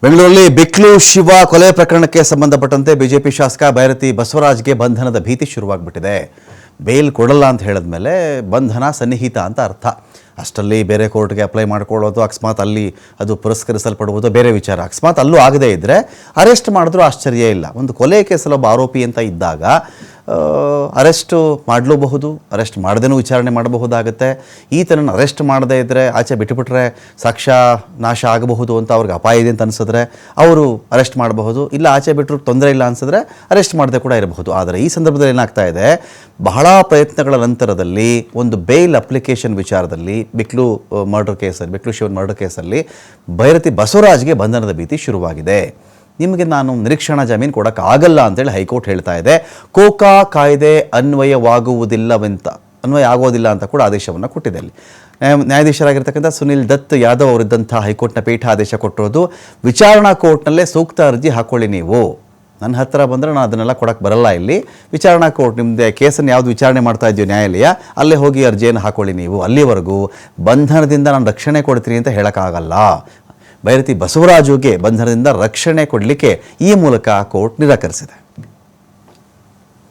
ಬೆಂಗಳೂರಲ್ಲಿ ಬಿಕ್ಲು ಶಿವ ಕೊಲೆ ಪ್ರಕರಣಕ್ಕೆ ಸಂಬಂಧಪಟ್ಟಂತೆ ಬಿಜೆಪಿ ಶಾಸಕ ಬೈರತಿ ಬಸವರಾಜ್ಗೆ ಬಂಧನದ ಭೀತಿ ಶುರುವಾಗ್ಬಿಟ್ಟಿದೆ. ಬೇಲ್ ಕೊಡಲ್ಲ ಅಂತ ಹೇಳಿದ್ಮೇಲೆ ಬಂಧನ ಸನ್ನಿಹಿತ ಅಂತ ಅರ್ಥ. ಅಷ್ಟರಲ್ಲಿ ಬೇರೆ ಕೋರ್ಟ್ಗೆ ಅಪ್ಲೈ ಮಾಡ್ಕೊಳ್ಳೋದು, ಅಕಸ್ಮಾತ್ ಅಲ್ಲಿ ಅದು ಪುರಸ್ಕರಿಸಲ್ಪಡುವುದು ಬೇರೆ ವಿಚಾರ. ಅಕಸ್ಮಾತ್ ಅಲ್ಲೂ ಆಗದೇ ಇದ್ದರೆ ಅರೆಸ್ಟ್ ಮಾಡಿದ್ರೂ ಆಶ್ಚರ್ಯ ಇಲ್ಲ. ಒಂದು ಕೊಲೆ ಕೇಸಲ್ಲಿ ಒಬ್ಬ ಆರೋಪಿ ಅಂತ ಇದ್ದಾಗ ಅರೆಸ್ಟು ಮಾಡಲೂಬಹುದು, ಅರೆಸ್ಟ್ ಮಾಡದೇನೂ ವಿಚಾರಣೆ ಮಾಡಬಹುದಾಗುತ್ತೆ. ಈತನನ್ನು ಅರೆಸ್ಟ್ ಮಾಡದೇ ಇದ್ದರೆ ಆಚೆ ಬಿಟ್ಟುಬಿಟ್ರೆ ಸಾಕ್ಷ್ಯ ನಾಶ ಆಗಬಹುದು ಅಂತ ಅವ್ರಿಗೆ ಅಪಾಯ ಇದೆ ಅಂತ ಅನಿಸಿದ್ರೆ ಅವರು ಅರೆಸ್ಟ್ ಮಾಡಬಹುದು. ಇಲ್ಲ ಆಚೆ ಬಿಟ್ಟರು ತೊಂದರೆ ಇಲ್ಲ ಅನಿಸಿದ್ರೆ ಅರೆಸ್ಟ್ ಮಾಡದೆ ಕೂಡ ಇರಬಹುದು. ಆದರೆ ಈ ಸಂದರ್ಭದಲ್ಲಿ ಏನಾಗ್ತಾ ಇದೆ, ಬಹಳ ಪ್ರಯತ್ನಗಳ ನಂತರದಲ್ಲಿ ಒಂದು ಬೇಲ್ ಅಪ್ಲಿಕೇಶನ್ ವಿಚಾರದಲ್ಲಿ ಬಿಕ್ಲು ಶಿವನ್ ಮರ್ಡರ್ ಕೇಸಲ್ಲಿ ಬೈರತಿ ಬಸವರಾಜ್ಗೆ ಬಂಧನದ ಭೀತಿ ಶುರುವಾಗಿದೆ. ನಿಮಗೆ ನಾನು ನಿರೀಕ್ಷಣಾ ಜಾಮೀನು ಕೊಡೋಕ್ಕಾಗಲ್ಲ ಅಂತೇಳಿ ಹೈಕೋರ್ಟ್ ಹೇಳ್ತಾ ಇದೆ. ಕೋಕಾ ಕಾಯ್ದೆ ಅನ್ವಯ ಆಗೋದಿಲ್ಲ ಅಂತ ಕೂಡ ಆದೇಶವನ್ನು ಕೊಟ್ಟಿದೆ. ಅಲ್ಲಿ ನ್ಯಾಯಾಧೀಶರಾಗಿರ್ತಕ್ಕಂಥ ಸುನಿಲ್ ದತ್ ಯಾದವ್ ಅವರಿದ್ದಂಥ ಹೈಕೋರ್ಟ್ನ ಪೀಠ ಆದೇಶ ಕೊಟ್ಟಿರೋದು, ವಿಚಾರಣಾ ಕೋರ್ಟ್ನಲ್ಲೇ ಸೂಕ್ತ ಅರ್ಜಿ ಹಾಕೊಳ್ಳಿ. ನೀವು ನನ್ನ ಹತ್ತಿರ ಬಂದರೆ ನಾನು ಅದನ್ನೆಲ್ಲ ಕೊಡೋಕ್ಕೆ ಬರಲ್ಲ. ಇಲ್ಲಿ ವಿಚಾರಣಾ ಕೋರ್ಟ್ ನಿಮ್ಮದೇ ಕೇಸನ್ನು ಯಾವುದು ವಿಚಾರಣೆ ಮಾಡ್ತಾ ಇದೆಯೋ ನ್ಯಾಯಾಲಯ, ಅಲ್ಲೇ ಹೋಗಿ ಅರ್ಜಿಯನ್ನು ಹಾಕೊಳ್ಳಿ. ನೀವು ಅಲ್ಲಿವರೆಗೂ ಬಂಧನದಿಂದ ನಾನು ರಕ್ಷಣೆ ಕೊಡ್ತೀನಿ ಅಂತ ಹೇಳೋಕ್ಕಾಗಲ್ಲ. ಬೈರತಿ ಬಸವರಾಜುಗೆ ಬಂಧನದಿಂದ ರಕ್ಷಣೆ ಕೊಡಲಿಕ್ಕೆ ಈ ಮೂಲಕ ಕೋರ್ಟ್ ನಿರಾಕರಿಸಿದೆ.